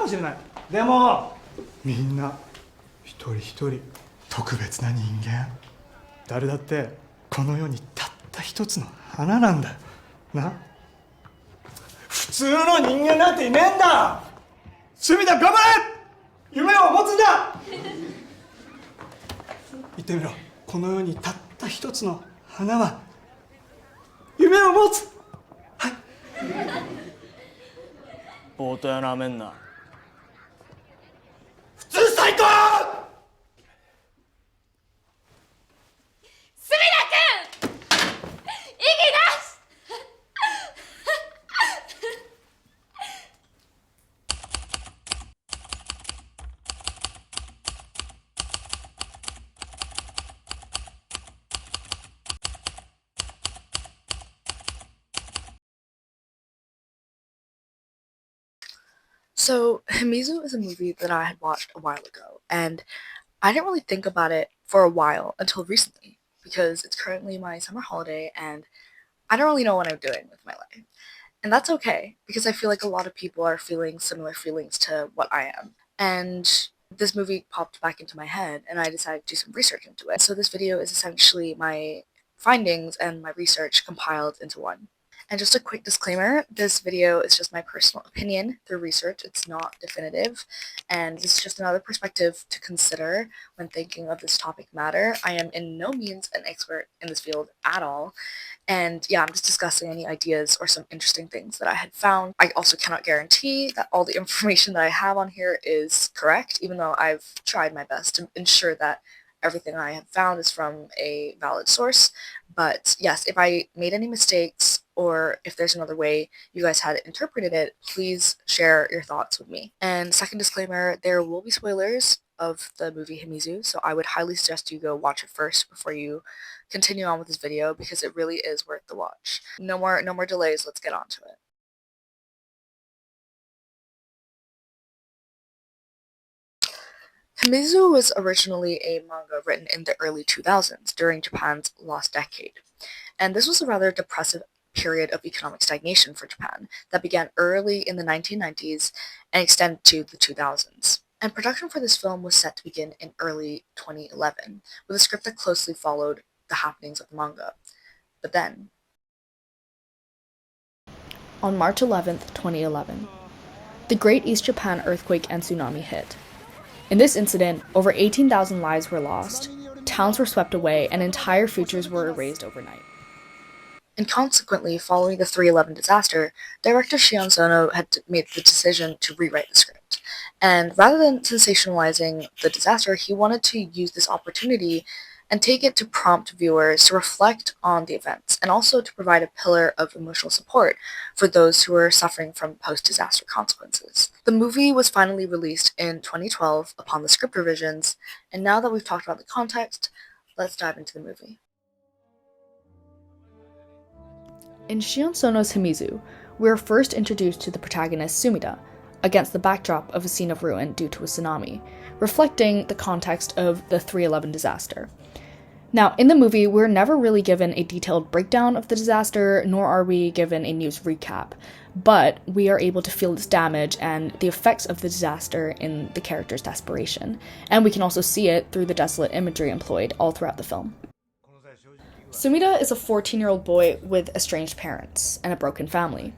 しれない。でもみんな一人一人特別な人間。誰だってこの世にたった一つの花なんだよな。普通の人間なんていねえんだ。隅田頑張れ。夢を持つんだ。言ってみろ。この世にたった一つの花は夢を持つ。はい。ボートやなめんな。普通最高。隅田君、息出し。So, Himizu is a movie that I had watched a while ago, and I didn't really think about it for a while until recently, because it's currently my summer holiday and I don't really know what I'm doing with my life. And that's okay, because I feel like a lot of people are feeling similar feelings to what I am. And this movie popped back into my head, and I decided to do some research into it. So this video is essentially my findings and my research compiled into one. And just a quick disclaimer, this video is just my personal opinion through research. It's not definitive, and this is just another perspective to consider when thinking of this topic matter. I am in no means an expert in this field at all, and yeah, I'm just discussing any ideas or some interesting things that I had found. I also cannot guarantee that all the information that I have on here is correct, even though I've tried my best to ensure that everything I have found is from a valid source. But yes, if I made any mistakes or if there's another way you guys had interpreted it, please share your thoughts with me. And second disclaimer, there will be spoilers of the movie Himizu, so I would highly suggest you go watch it first before you continue on with this video, because it really is worth the watch. No more delays, let's get on to it. Himizu was originally a manga written in the early 2000s during Japan's lost decade, and this was a rather depressive period of economic stagnation for Japan that began early in the 1990s and extended to the 2000s. And production for this film was set to begin in early 2011, with a script that closely followed the happenings of the manga. But then, on March 11th, 2011, the Great East Japan earthquake and tsunami hit. In this incident, over 18,000 lives were lost, towns were swept away, and entire futures were erased overnight. And consequently, following the 3/11 disaster, director Shion Sono had made the decision to rewrite the script. And rather than sensationalizing the disaster, he wanted to use this opportunity and take it to prompt viewers to reflect on the events, and also to provide a pillar of emotional support for those who were suffering from post-disaster consequences. The movie was finally released in 2012 upon the script revisions, and now that we've talked about the context, let's dive into the movie. In Shion Sono's Himizu, we are first introduced to the protagonist Sumida, against the backdrop of a scene of ruin due to a tsunami, reflecting the context of the 3/11 disaster. Now, in the movie, we're never really given a detailed breakdown of the disaster, nor are we given a news recap, but we are able to feel its damage and the effects of the disaster in the character's desperation, and we can also see it through the desolate imagery employed all throughout the film. Sumida is a 14-year-old boy with estranged parents and a broken family.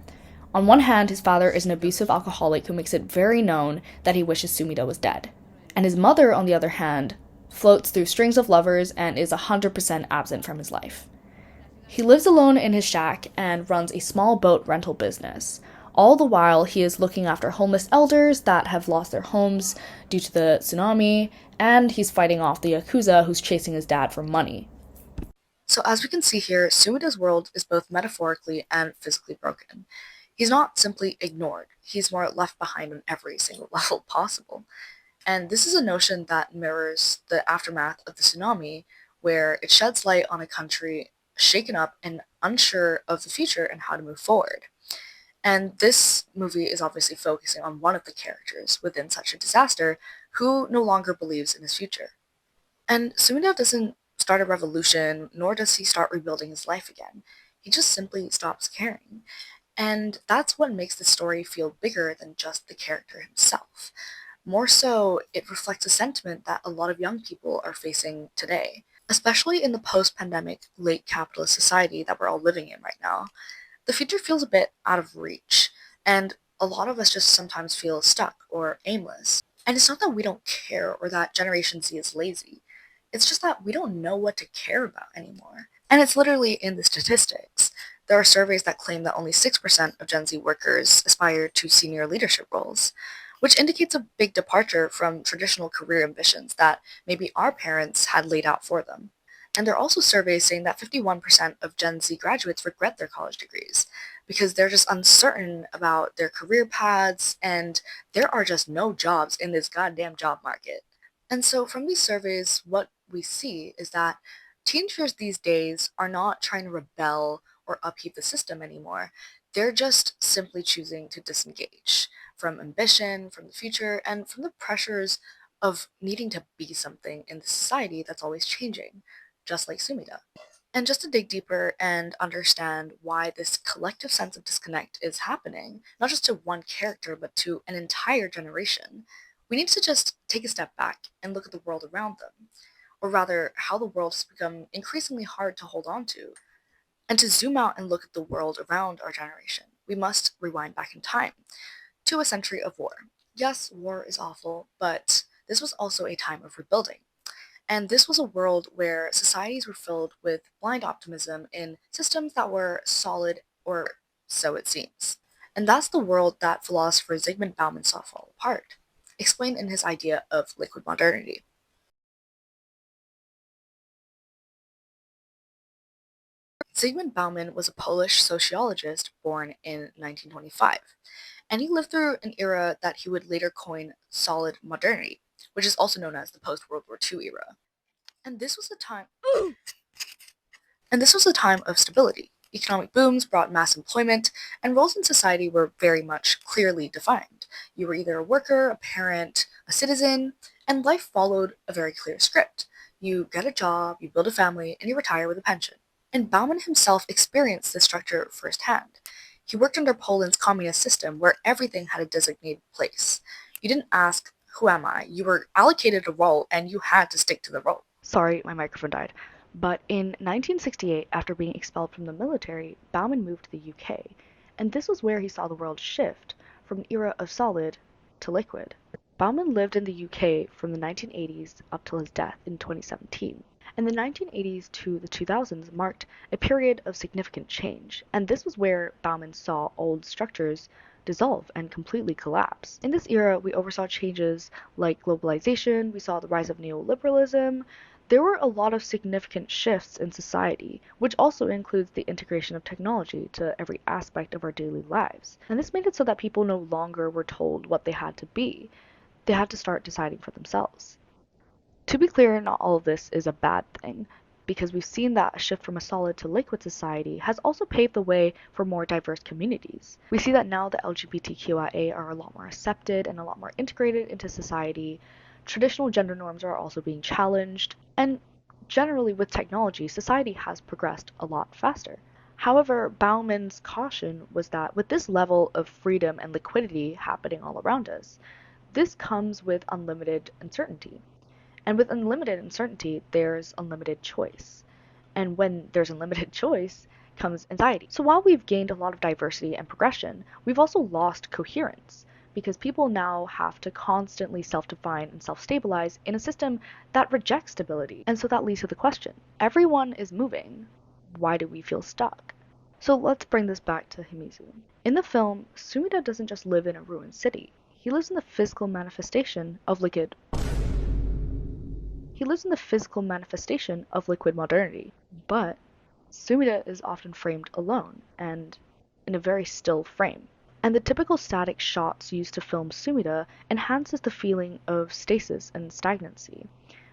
On one hand, his father is an abusive alcoholic who makes it very known that he wishes Sumida was dead, and his mother, on the other hand, floats through strings of lovers and is 100% absent from his life. He lives alone in his shack and runs a small boat rental business. All the while, he is looking after homeless elders that have lost their homes due to the tsunami, and he's fighting off the Yakuza who's chasing his dad for money. So as we can see here, Sumida's world is both metaphorically and physically broken. He's not simply ignored, he's more left behind on every single level possible. And this is a notion that mirrors the aftermath of the tsunami, where it sheds light on a country shaken up and unsure of the future and how to move forward. And this movie is obviously focusing on one of the characters within such a disaster who no longer believes in his future. And Sumida doesn't start a revolution, nor does he start rebuilding his life again. He just simply stops caring. And that's what makes the story feel bigger than just the character himself. More so, it reflects a sentiment that a lot of young people are facing today, especially in the post-pandemic, late capitalist society that we're all living in right now. The future feels a bit out of reach, and a lot of us just sometimes feel stuck or aimless. And it's not that we don't care or that Generation Z is lazy. It's just that we don't know what to care about anymore. And it's literally in the statistics. There are surveys that claim that only 6% of Gen Z workers aspire to senior leadership roles, which indicates a big departure from traditional career ambitions that maybe our parents had laid out for them. And there are also surveys saying that 51% of Gen Z graduates regret their college degrees because they're just uncertain about their career paths and there are just no jobs in this goddamn job market. And so from these surveys, what we see is that teenagers these days are not trying to rebel or upheave the system anymore. They're just simply choosing to disengage from ambition, from the future, and from the pressures of needing to be something in the society that's always changing, just like Sumida. And just to dig deeper and understand why this collective sense of disconnect is happening, not just to one character, but to an entire generation, we need to just take a step back and look at the world around them, or rather, how the world has become increasingly hard to hold on to. And to zoom out and look at the world around our generation, we must rewind back in time to a century of war. Yes, war is awful, but this was also a time of rebuilding. And this was a world where societies were filled with blind optimism in systems that were solid, or so it seems. And that's the world that philosopher Zygmunt Bauman saw fall apart, explained in his idea of liquid modernity. Zygmunt Bauman was a Polish sociologist born in 1925, and he lived through an era that he would later coin solid modernity, which is also known as the post-World War II era. And this was a time And this was a time of stability. Economic booms brought mass employment, and roles in society were very much clearly defined. You were either a worker, a parent, a citizen, and life followed a very clear script. You get a job, you build a family, and you retire with a pension. And Bauman himself experienced this structure firsthand. He worked under Poland's communist system where everything had a designated place. You didn't ask, who am I? You were allocated a role and you had to stick to the role. Sorry, my microphone died. But in 1968, after being expelled from the military, Bauman moved to the UK, and this was where he saw the world shift from an era of solid to liquid. Bauman lived in the UK from the 1980s up till his death in 2017. And the 1980s to the 2000s marked a period of significant change, and this was where Bauman saw old structures dissolve and completely collapse. In this era, we oversaw changes like globalization, we saw the rise of neoliberalism. There were a lot of significant shifts in society, which also includes the integration of technology to every aspect of our daily lives. And this made it so that people no longer were told what they had to be. They had to start deciding for themselves. To be clear, not all of this is a bad thing, because we've seen that a shift from a solid to liquid society has also paved the way for more diverse communities. We see that now the LGBTQIA are a lot more accepted and a lot more integrated into society. Traditional gender norms are also being challenged, and generally with technology, society has progressed a lot faster. However, Bauman's caution was that with this level of freedom and liquidity happening all around us, this comes with unlimited uncertainty. And with unlimited uncertainty, there's unlimited choice. And when there's unlimited choice, comes anxiety. So while we've gained a lot of diversity and progression, we've also lost coherence because people now have to constantly self-define and self-stabilize in a system that rejects stability. And so that leads to the question, everyone is moving. Why do we feel stuck? So let's bring this back to Himizu. In the film, Sumida doesn't just live in a ruined city. He lives in the physical manifestation of liquid modernity. But Sumida is often framed alone and in a very still frame. And the typical static shots used to film Sumida enhances the feeling of stasis and stagnancy.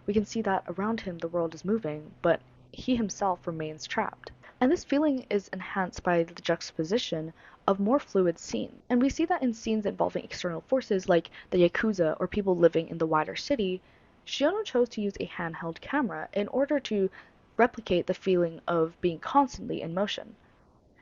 We can see that around him the world is moving, but he himself remains trapped. And this feeling is enhanced by the juxtaposition of more fluid scenes. And we see that in scenes involving external forces like the Yakuza or people living in the wider city, Shiono chose to use a handheld camera in order to replicate the feeling of being constantly in motion.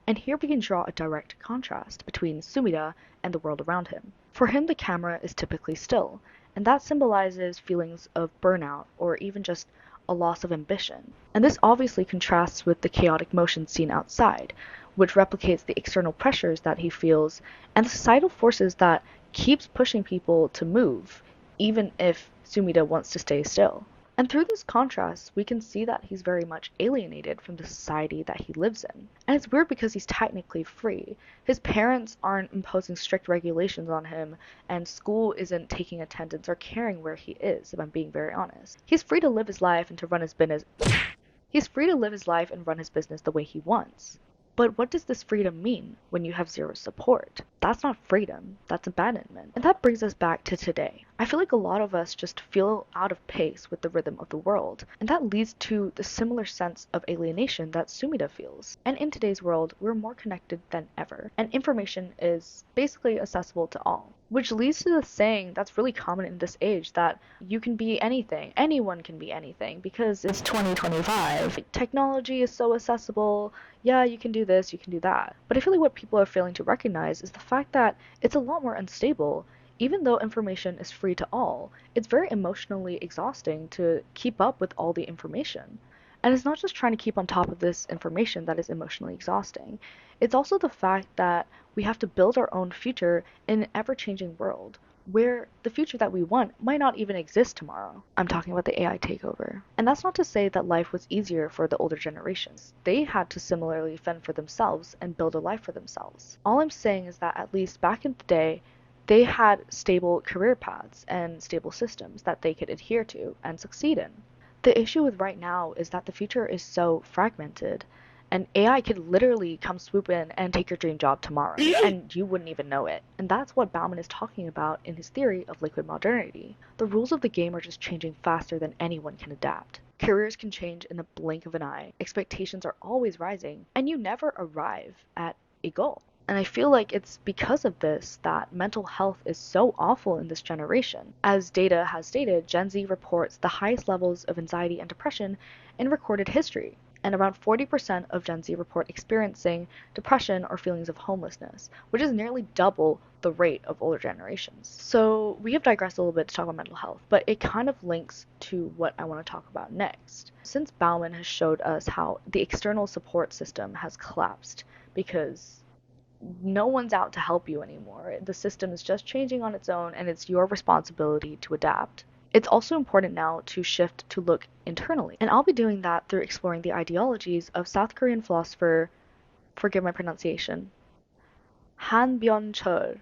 And here we can draw a direct contrast between Sumida and the world around him. For him, the camera is typically still, and that symbolizes feelings of burnout or even just a loss of ambition. And this obviously contrasts with the chaotic motion seen outside, which replicates the external pressures that he feels and the societal forces that keeps pushing people to move, even if Sumida wants to stay still. And through this contrast, we can see that he's very much alienated from the society that he lives in. And it's weird because he's technically free. His parents aren't imposing strict regulations on him, and school isn't taking attendance or caring where he is, if I'm being very honest. He's free to live his life and to run his business. He's free to live his life and run his business the way he wants. But what does this freedom mean when you have zero support? That's not freedom, that's abandonment. And that brings us back to today. I feel like a lot of us just feel out of pace with the rhythm of the world, and that leads to the similar sense of alienation that Sumida feels. And in today's world, we're more connected than ever, and information is basically accessible to all. Which leads to the saying that's really common in this age that you can be anything, anyone can be anything, because it's 2025. Technology is so accessible, yeah, you can do this, you can do that. But I feel like what people are failing to recognize is the fact that it's a lot more unstable. Even though information is free to all, it's very emotionally exhausting to keep up with all the information. And it's not just trying to keep on top of this information that is emotionally exhausting. It's also the fact that we have to build our own future in an ever-changing world, where the future that we want might not even exist tomorrow. I'm talking about the AI takeover. And that's not to say that life was easier for the older generations. They had to similarly fend for themselves and build a life for themselves. All I'm saying is that at least back in the day, they had stable career paths and stable systems that they could adhere to and succeed in. The issue with right now is that the future is so fragmented, and AI could literally come swoop in and take your dream job tomorrow, and you wouldn't even know it. And that's what Bowman is talking about in his theory of liquid modernity. The rules of the game are just changing faster than anyone can adapt. Careers can change in the blink of an eye, expectations are always rising, and you never arrive at a goal. And I feel like it's because of this that mental health is so awful in this generation. As data has stated, Gen Z reports the highest levels of anxiety and depression in recorded history. And around 40% of Gen Z report experiencing depression or feelings of homelessness, which is nearly double the rate of older generations. So we have digressed a little bit to talk about mental health, but it kind of links to what I want to talk about next. Since Bowman has showed us how the external support system has collapsed because no one's out to help you anymore. The system is just changing on its own, and it's your responsibility to adapt. It's also important now to shift to look internally, and I'll be doing that through exploring the ideologies of South Korean philosopher, forgive my pronunciation, Han Byung-chul.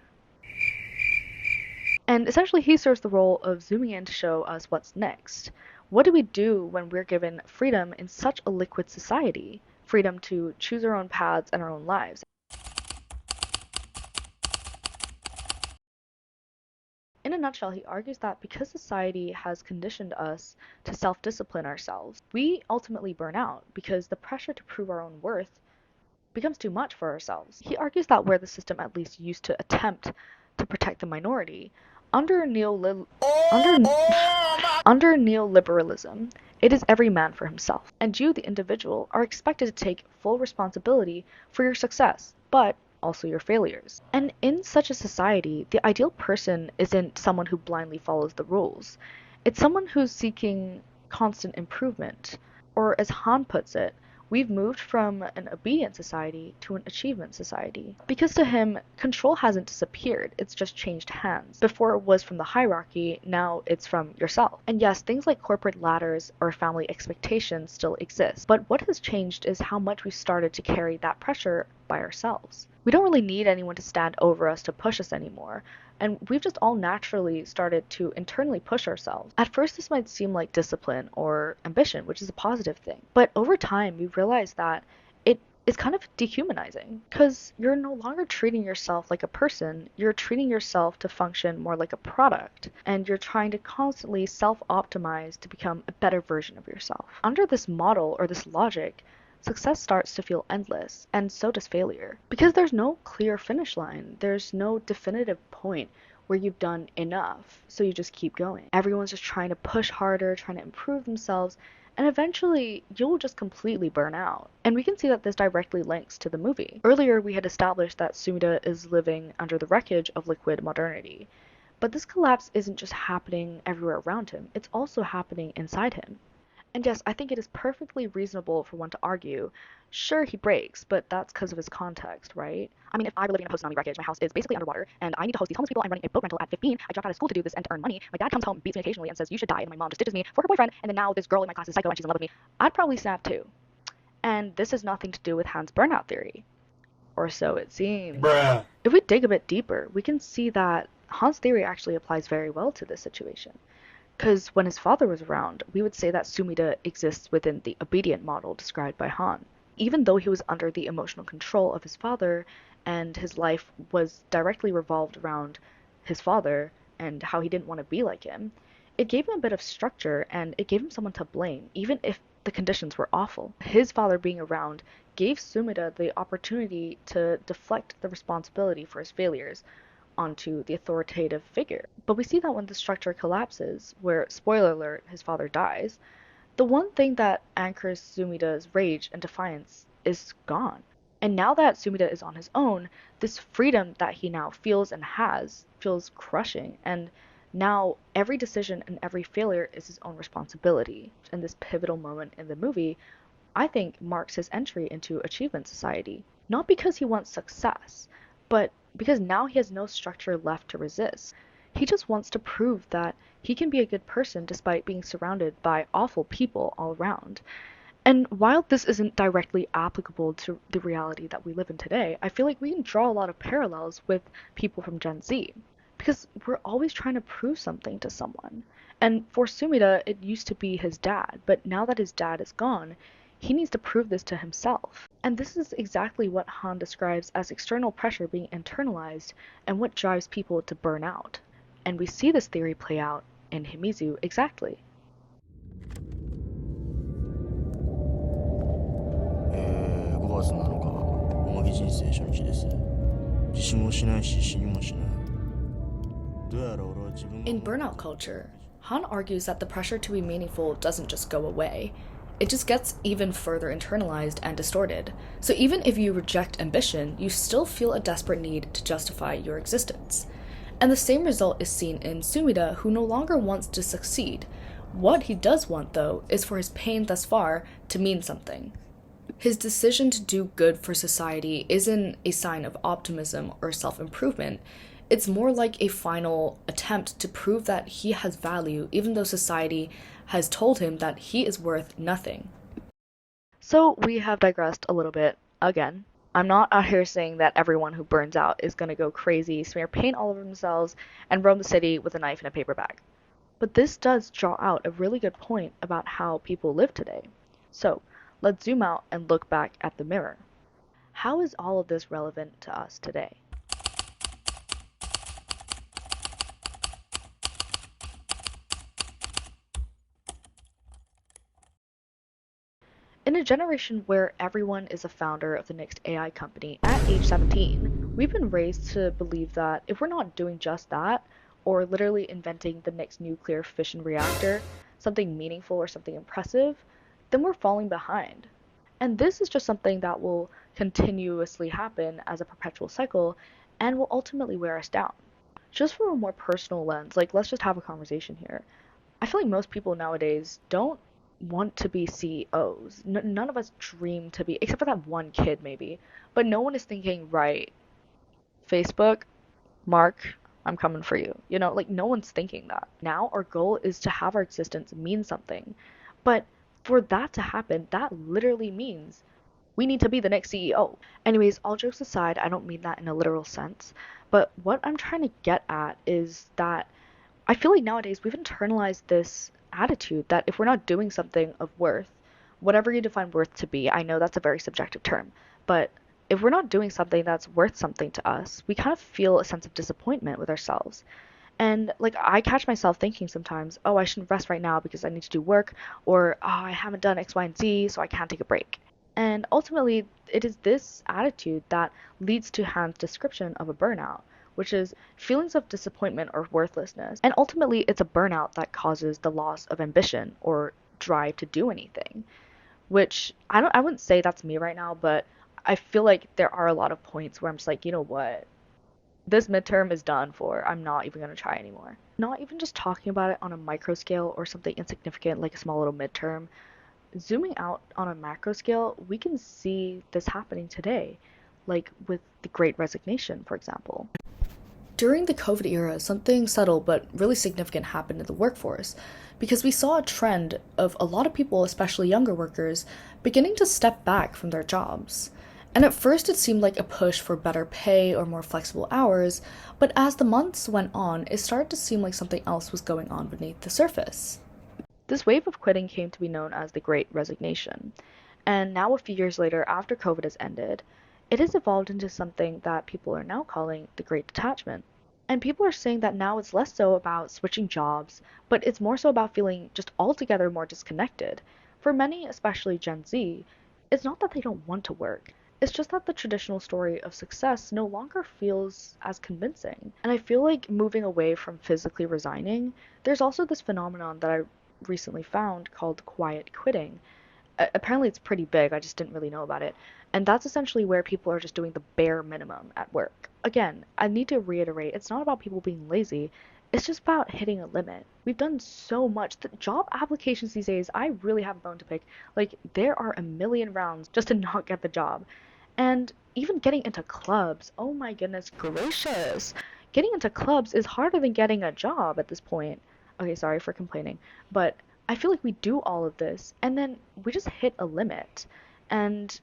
And essentially he serves the role of zooming in to show us what's next. What do we do when we're given freedom in such a liquid society? Freedom to choose our own paths and our own lives. In a nutshell, he argues that because society has conditioned us to self-discipline ourselves, we ultimately burn out because the pressure to prove our own worth becomes too much for ourselves. He argues that where the system at least used to attempt to protect the minority, under neoliberalism, it is every man for himself, and you, the individual, are expected to take full responsibility for your success, but also your failures. And in such a society, the ideal person isn't someone who blindly follows the rules. It's someone who's seeking constant improvement. Or as Han puts it, we've moved from an obedient society to an achievement society. Because to him, control hasn't disappeared, it's just changed hands. Before it was from the hierarchy, now it's from yourself. And yes, things like corporate ladders or family expectations still exist, but what has changed is how much we started to carry that pressure by ourselves. We don't really need anyone to stand over us to push us anymore, and we've just all naturally started to internally push ourselves. At first this might seem like discipline or ambition, which is a positive thing, but over time we realize that it is kind of dehumanizing, because you're no longer treating yourself like a person, you're treating yourself to function more like a product, and you're trying to constantly self-optimize to become a better version of yourself. Under this model or this logic, success starts to feel endless, and so does failure. Because there's no clear finish line, there's no definitive point where you've done enough, so you just keep going. Everyone's just trying to push harder, trying to improve themselves, And eventually, you'll just completely burn out. And we can see that this directly links to the movie. Earlier, we had established that Sumida is living under the wreckage of liquid modernity. But this collapse isn't just happening everywhere around him, it's also happening inside him. And yes, I think it is perfectly reasonable for one to argue, sure, he breaks, but that's because of his context, right? I mean, if I were living in a post-tsunami wreckage, my house is basically underwater, and I need to host these homeless people, I'm running a boat rental at 15, I dropped out of school to do this and to earn money, my dad comes home, beats me occasionally, and says, you should die, and my mom just ditches me for her boyfriend, and then now this girl in my class is psycho and she's in love with me, I'd probably snap too. And this has nothing to do with Han's burnout theory. Or so it seems. Bruh. If we dig a bit deeper, we can see that Han's theory actually applies very well to this situation. Because when his father was around, we would say that Sumida exists within the obedient model described by Han. Even though he was under the emotional control of his father, and his life was directly revolved around his father and how he didn't want to be like him, it gave him a bit of structure and it gave him someone to blame, even if the conditions were awful. His father being around gave Sumida the opportunity to deflect the responsibility for his failures onto the authoritative figure. But we see that when the structure collapses, where, spoiler alert, his father dies, the one thing that anchors Sumida's rage and defiance is gone. And now that Sumida is on his own, this freedom that he now feels and has feels crushing, and now every decision and every failure is his own responsibility. And this pivotal moment in the movie, I think, marks his entry into achievement society. Not because he wants success, but because now he has no structure left to resist. He just wants to prove that he can be a good person despite being surrounded by awful people all around. And while this isn't directly applicable to the reality that we live in today, I feel like we can draw a lot of parallels with people from Gen Z. Because we're always trying to prove something to someone. And for Sumida, it used to be his dad, but now that his dad is gone, he needs to prove this to himself. And this is exactly what Han describes as external pressure being internalized and what drives people to burn out. And we see this theory play out in Himizu exactly. 5月7日おまけ人生初日です自信もしないし死にもしないどうやら俺は自分が In burnout culture, Han argues that the pressure to be meaningful doesn't just go away. It just gets even further internalized and distorted. So even if you reject ambition, you still feel a desperate need to justify your existence. And the same result is seen in Sumida, who no longer wants to succeed. What he does want, though, is for his pain thus far to mean something. His decision to do good for society isn't a sign of optimism or self-improvement. It's more like a final attempt to prove that he has value, even though society has told him that he is worth nothing. So we have digressed a little bit again. I'm not out here saying that everyone who burns out is going to go crazy, smear paint all over themselves, and roam the city with a knife and a paper bag. But this does draw out a really good point about how people live today. So let's zoom out and look back at the mirror. How is all of this relevant to us today? In a generation where everyone is a founder of the next AI company at age 17, we've been raised to believe that if we're not doing just that, or literally inventing the next nuclear fission reactor, something meaningful or something impressive, then we're falling behind. And this is just something that will continuously happen as a perpetual cycle and will ultimately wear us down. Just from a more personal lens, like let's just have a conversation here. I feel like most people nowadays don't want to be CEOs. None of us dream to be, except for that one kid maybe. But no one is thinking, right, Facebook, Mark, I'm coming for you. You know, like no one's thinking that. Now our goal is to have our existence mean something. But for that to happen, that literally means we need to be the next CEO. Anyways, all jokes aside, I don't mean that in a literal sense. But what I'm trying to get at is that I feel like nowadays we've internalized this attitude that if we're not doing something of worth, whatever you define worth to be, I know that's a very subjective term, but if we're not doing something that's worth something to us, we kind of feel a sense of disappointment with ourselves. And like I catch myself thinking sometimes, oh, I shouldn't rest right now because I need to do work, or oh, I haven't done X, Y, and Z, so I can't take a break. And ultimately, it is this attitude that leads to Han's description of a burnout, which is feelings of disappointment or worthlessness. And ultimately, it's a burnout that causes the loss of ambition or drive to do anything, which I wouldn't say that's me right now, but I feel like there are a lot of points where I'm just like, you know what? This midterm is done for. I'm not even going to try anymore. Not even just talking about it on a micro scale or something insignificant like a small little midterm. Zooming out on a macro scale, we can see this happening today, like with the Great Resignation, for example. During the COVID era, something subtle but really significant happened in the workforce because we saw a trend of a lot of people, especially younger workers, beginning to step back from their jobs. And at first it seemed like a push for better pay or more flexible hours, but as the months went on, it started to seem like something else was going on beneath the surface. This wave of quitting came to be known as the Great Resignation. And now, a few years later, after COVID has ended, it has evolved into something that people are now calling the Great Detachment. And people are saying that now it's less so about switching jobs, but it's more so about feeling just altogether more disconnected. For many, especially Gen Z, it's not that they don't want to work. It's just that the traditional story of success no longer feels as convincing. And I feel like moving away from physically resigning, there's also this phenomenon that I recently found called quiet quitting. Apparently it's pretty big, I just didn't really know about it. And that's essentially where people are just doing the bare minimum at work. Again, I need to reiterate, it's not about people being lazy, it's just about hitting a limit. We've done so much. The job applications these days, I really have a bone to pick. Like, there are a million rounds just to not get the job. And even getting into clubs, oh my goodness gracious. Getting into clubs is harder than getting a job at this point. Okay, sorry for complaining, but I feel like we do all of this and then we just hit a limit. And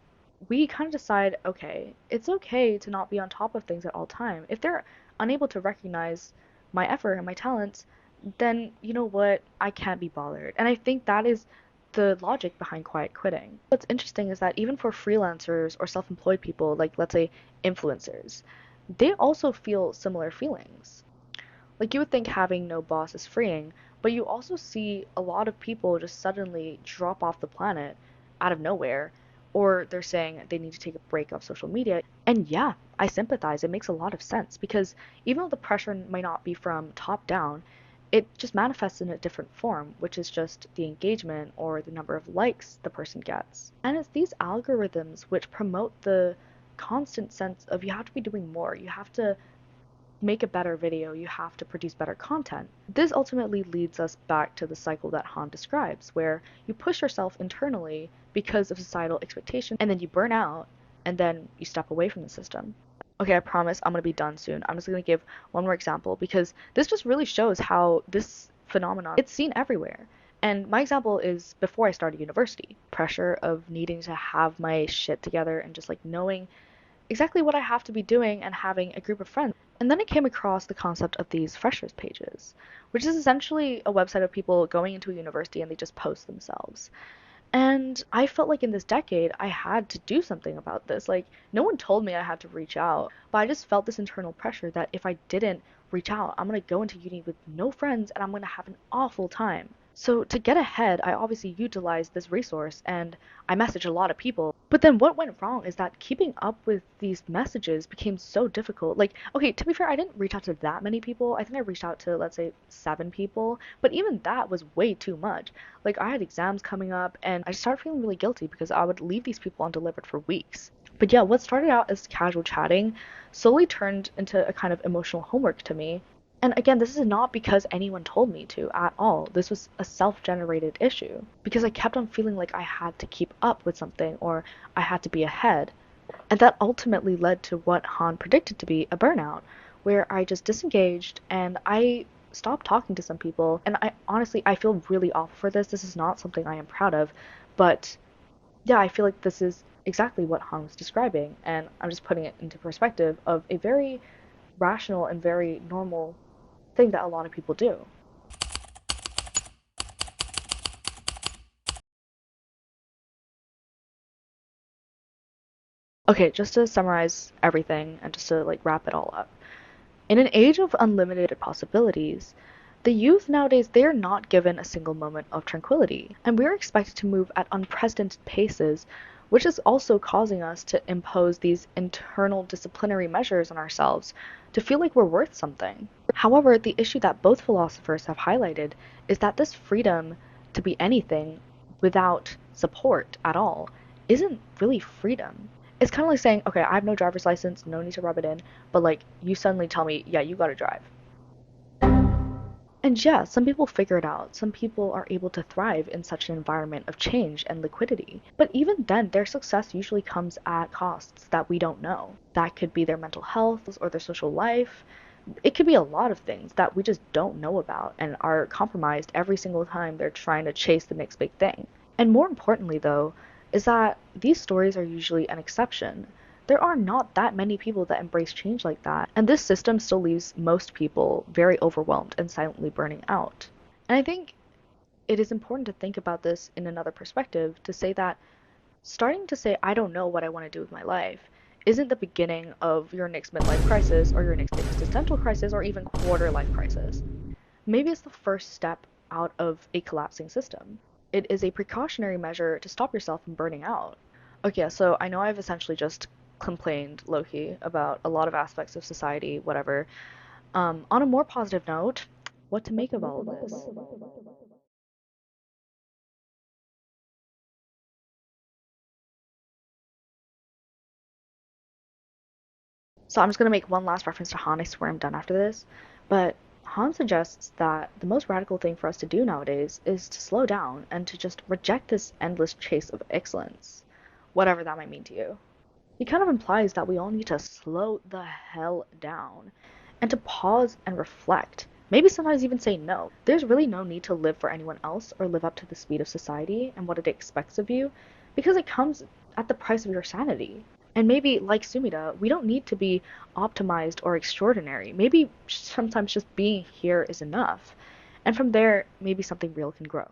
we kind of decide, okay, it's okay to not be on top of things at all time. If they're unable to recognize my effort and my talents, then you know what? I can't be bothered. And I think that is the logic behind quiet quitting. What's interesting is that even for freelancers or self-employed people, like let's say influencers, they also feel similar feelings. Like you would think having no boss is freeing, but you also see a lot of people just suddenly drop off the planet out of nowhere, or they're saying they need to take a break off social media. And yeah, I sympathize. It makes a lot of sense because even though the pressure might not be from top down, it just manifests in a different form, which is just the engagement or the number of likes the person gets. And it's these algorithms which promote the constant sense of you have to be doing more, you have to make a better video, you have to produce better content. This ultimately leads us back to the cycle that Han describes, where you push yourself internally because of societal expectation, and then you burn out, and then you step away from the system. Okay, I promise I'm gonna be done soon. I'm just gonna give one more example because this just really shows how this phenomenon, it's seen everywhere. And my example is before I started university. Pressure of needing to have my shit together and just like knowing exactly what I have to be doing and having a group of friends. And then I came across the concept of these freshers pages, which is essentially a website of people going into a university and they just post themselves. And I felt like in this decade, I had to do something about this. Like, no one told me I had to reach out, but I just felt this internal pressure that if I didn't reach out, I'm going to go into uni with no friends and I'm going to have an awful time. So to get ahead, I obviously utilized this resource and I messaged a lot of people. But then what went wrong is that keeping up with these messages became so difficult. Like, okay, to be fair, I didn't reach out to that many people. I think I reached out to, let's say, 7 people. But even that was way too much. Like, I had exams coming up and I started feeling really guilty because I would leave these people undelivered for weeks. But yeah, what started out as casual chatting slowly turned into a kind of emotional homework to me. And again, this is not because anyone told me to at all. This was a self-generated issue because I kept on feeling like I had to keep up with something or I had to be ahead. And that ultimately led to what Han predicted to be a burnout, where I just disengaged and I stopped talking to some people. And I honestly, I feel really awful for this. This is not something I am proud of. But yeah, I feel like this is exactly what Han was describing. And I'm just putting it into perspective of a very rational and very normal thing that a lot of people do. Okay, just to summarize everything and just to like wrap it all up. In an age of unlimited possibilities, the youth nowadays, they are not given a single moment of tranquility, and we're expected to move at unprecedented paces, which is also causing us to impose these internal disciplinary measures on ourselves to feel like we're worth something. However, the issue that both philosophers have highlighted is that this freedom to be anything without support at all isn't really freedom. It's kind of like saying, okay, I have no driver's license, no need to rub it in, but like you suddenly tell me, yeah, you gotta drive. And yeah, some people figure it out. Some people are able to thrive in such an environment of change and liquidity. But even then, their success usually comes at costs that we don't know. That could be their mental health or their social life. It could be a lot of things that we just don't know about and are compromised every single time they're trying to chase the next big thing. And more importantly, though, is that these stories are usually an exception. There are not that many people that embrace change like that, and this system still leaves most people very overwhelmed and silently burning out. And I think it is important to think about this in another perspective to say that starting to say, I don't know what I want to do with my life, isn't the beginning of your next midlife crisis or your next existential crisis or even quarter life crisis. Maybe it's the first step out of a collapsing system. It is a precautionary measure to stop yourself from burning out. Okay, so I know I've essentially just complained low-key about a lot of aspects of society, whatever. On a more positive note, what to make of all of this? So I'm just going to make one last reference to Han. I swear I'm done after this. But Han suggests that the most radical thing for us to do nowadays is to slow down and to just reject this endless chase of excellence, whatever that might mean to you. He kind of implies that we all need to slow the hell down and to pause and reflect. Maybe sometimes even say no. There's really no need to live for anyone else or live up to the speed of society and what it expects of you because it comes at the price of your sanity. And maybe, like Sumida, we don't need to be optimized or extraordinary. Maybe sometimes just being here is enough. And from there, maybe something real can grow.